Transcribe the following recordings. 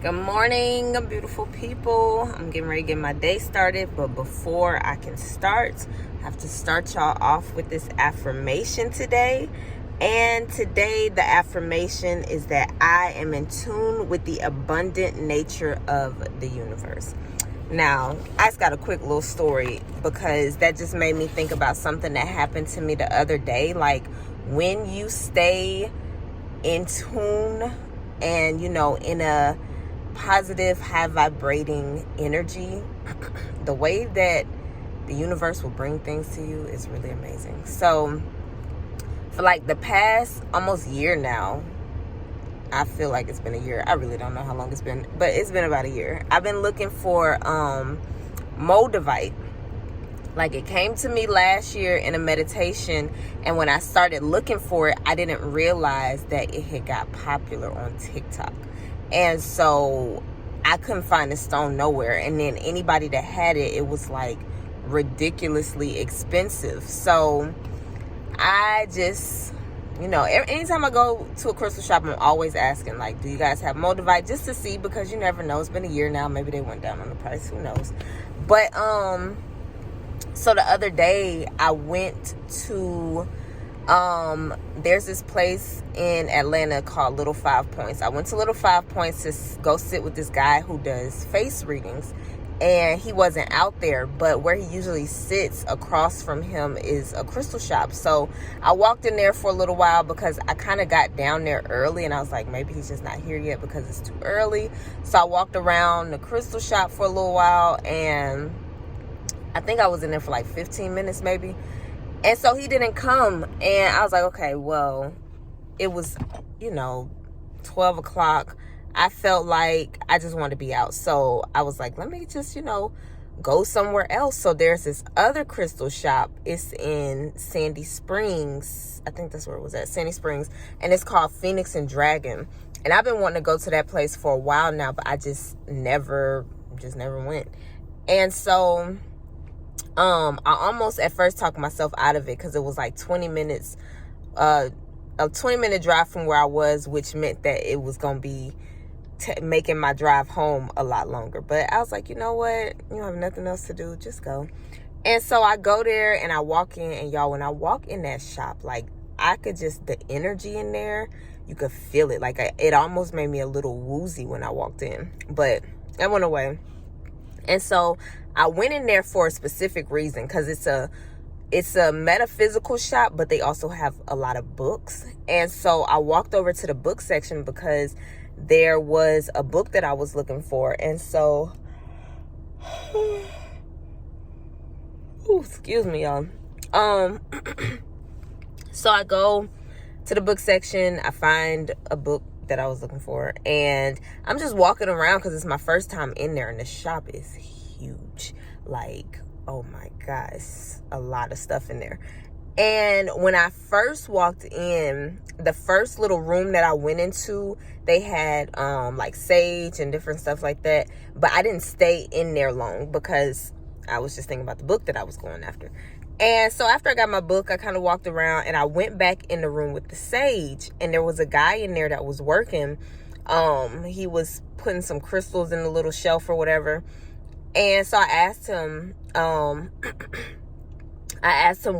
Good morning, beautiful people. I'm getting ready to get my day started, but before I can start, I have to start y'all off with this affirmation today. And today, the affirmation is that I am in tune with the abundant nature of the universe. Now, I just got a quick little story because that just made me think about something that happened to me the other day. Like, when you stay in tune and, in a positive, high vibrating energy, the way that the universe will bring things to you is really amazing. So for like the past almost year now, I feel like it's been a year. I really don't know how long it's been, but it's been about a year. I've been looking for Moldavite. Like, it came to me last year in a meditation, and when I started looking for it, I didn't realize that it had got popular on TikTok. And so I couldn't find the stone nowhere. And then anybody that had it, it was like ridiculously expensive. So I just, anytime I go to a crystal shop, I'm always asking, like, do you guys have Moldavite? Just to see, because you never know. It's been a year now. Maybe they went down on the price. Who knows? But, so the other day I went to, there's this place in Atlanta called Little 5 Points. I went to Little 5 Points to go sit with this guy who does face readings, and he wasn't out there, but where he usually sits across from him is a crystal shop. So I walked in there for a little while because I kind of got down there early, and I was like, maybe he's just not here yet because it's too early. So I walked around the crystal shop for a little while, and I think I was in there for like 15 minutes maybe. And so he didn't come. And I was like, okay, well, it was, 12 o'clock. I felt like I just wanted to be out. So I was like, let me just, go somewhere else. So there's this other crystal shop. It's in Sandy Springs. I think that's where it was at, Sandy Springs. And it's called Phoenix and Dragon. And I've been wanting to go to that place for a while now, but I just never went. And so I almost at first talked myself out of it because it was like 20 minutes, a 20-minute drive from where I was, which meant that it was going to be making my drive home a lot longer. But I was like, you know what? You have nothing else to do. Just go. And so I go there and I walk in, and y'all, when I walk in that shop, like, I could just, the energy in there, you could feel it. Like, it almost made me a little woozy when I walked in, but that went away. And so I went in there for a specific reason, because it's a metaphysical shop, but they also have a lot of books. And so I walked over to the book section because there was a book that I was looking for. And so, excuse me, y'all. So I go to the book section. I find a book that I was looking for, and I'm just walking around because it's my first time in there, and the shop is huge. Like, oh my gosh, a lot of stuff in there. And when I first walked in, the first little room that I went into, they had like sage and different stuff like that, but I didn't stay in there long because I was just thinking about the book that I was going after. And so after I got my book, I kind of walked around, and I went back in the room with the sage, and there was a guy in there that was working. He was putting some crystals in the little shelf or whatever. And so I asked him,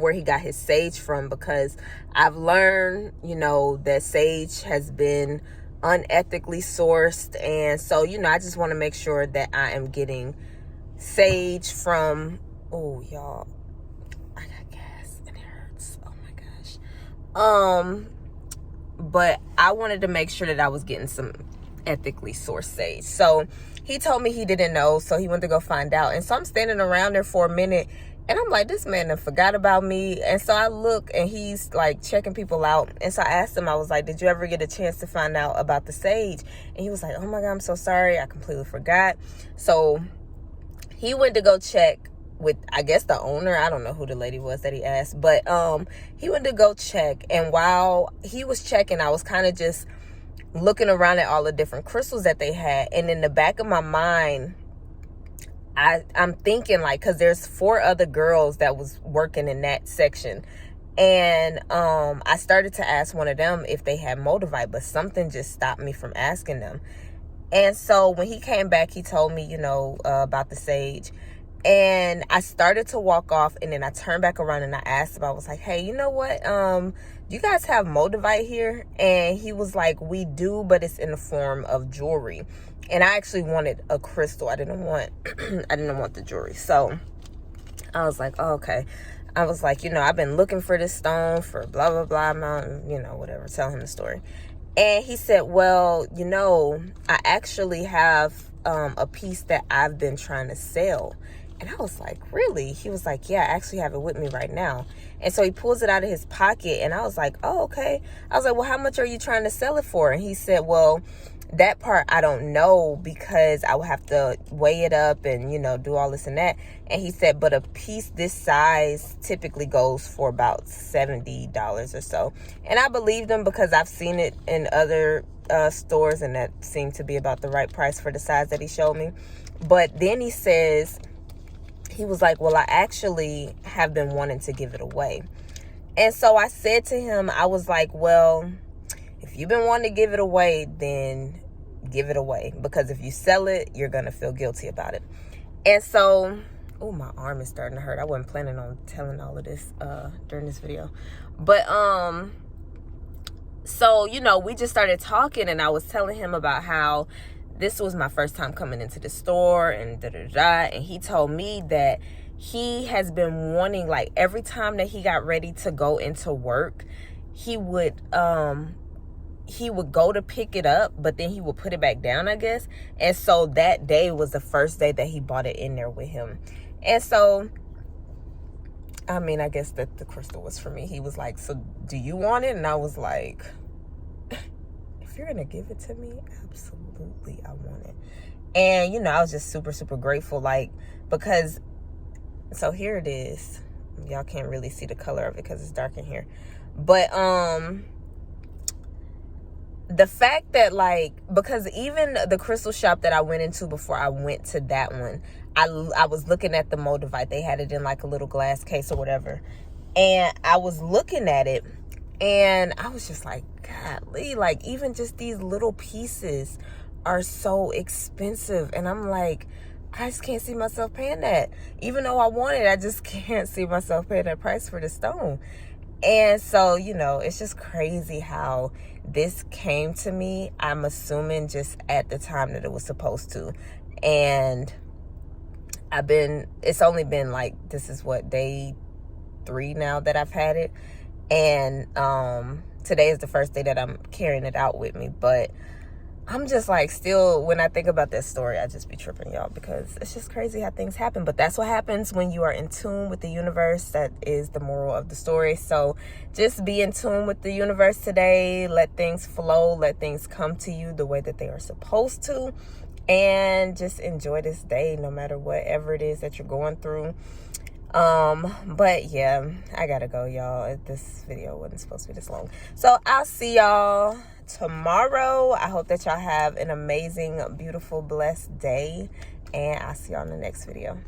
where he got his sage from, because I've learned, that sage has been unethically sourced. And so, I just want to make sure that I am getting sage from, oh, y'all, I got gas and it hurts. Oh my gosh. But I wanted to make sure that I was getting some ethically sourced sage. So he told me he didn't know, so he went to go find out. And so I'm standing around there for a minute, and I'm like, this man done forgot about me. And so I look, and he's like checking people out. And so I asked him, I was like, did you ever get a chance to find out about the sage? And he was like, oh my God, I'm so sorry, I completely forgot. So he went to go check with, I guess, the owner. I don't know who the lady was that he asked, but he went to go check. And while he was checking, I was kind of just looking around at all the different crystals that they had. And in the back of my mind, I'm thinking, like, because there's 4 other girls that was working in that section, and I started to ask one of them if they had Moldavite, but something just stopped me from asking them. And so when he came back, he told me, about the sage. And I started to walk off, and then I turned back around and I asked him, I was like, hey, you know what? Do you guys have moldavite here? And he was like, we do, but it's in the form of jewelry. And I actually wanted a crystal. I didn't want the jewelry. So I was like, oh, okay. I was like, I've been looking for this stone for blah, blah, blah amount, whatever, tell him the story. And he said, well, I actually have a piece that I've been trying to sell. And I was like, really? He was like, yeah, I actually have it with me right now. And so he pulls it out of his pocket, and I was like, oh, okay. I was like, well, how much are you trying to sell it for? And he said, well, that part I don't know, because I would have to weigh it up and, do all this and that. And he said, but a piece this size typically goes for about $70 or so. And I believed him because I've seen it in other stores, and that seemed to be about the right price for the size that he showed me. But then he says, he was like, well, I actually have been wanting to give it away. And so I said to him, I was like, well, if you've been wanting to give it away, then give it away. Because if you sell it, you're going to feel guilty about it. And so, oh, my arm is starting to hurt. I wasn't planning on telling all of this during this video. But, so, we just started talking, and I was telling him about how this was my first time coming into the store and and he told me that he has been wanting, like, every time that he got ready to go into work, he would go to pick it up, but then he would put it back down, I guess. And so that day was the first day that he bought it in there with him. And so, I mean, I guess that the crystal was for me. He was like, so do you want it? And I was like, if you're going to give it to me, absolutely, I want it. And, I was just super, super grateful, like, because, so here it is. Y'all can't really see the color of it because it's dark in here. But, the fact that, like, because even the crystal shop that I went into before I went to that one, I was looking at the moldavite. They had it in, like, a little glass case or whatever. And I was looking at it, and I was just like, golly, like, even just these little pieces are so expensive. And I'm like, I just can't see myself paying that. Even though I want it, I just can't see myself paying that price for the stone. And so, it's just crazy how this came to me. I'm assuming just at the time that it was supposed to. And it's only been like, this is what, day 3 now that I've had it. And today is the first day that I'm carrying it out with me. But I'm just like, still, when I think about that story, I just be tripping, y'all, because it's just crazy how things happen. But that's what happens when you are in tune with the universe. That is the moral of the story. So just be in tune with the universe today. Let things flow. Let things come to you the way that they are supposed to. And just enjoy this day, no matter whatever it is that you're going through. But yeah, I gotta go, y'all. This video wasn't supposed to be this long. So I'll see y'all tomorrow. I hope that y'all have an amazing, beautiful, blessed day, and I'll see y'all in the next video.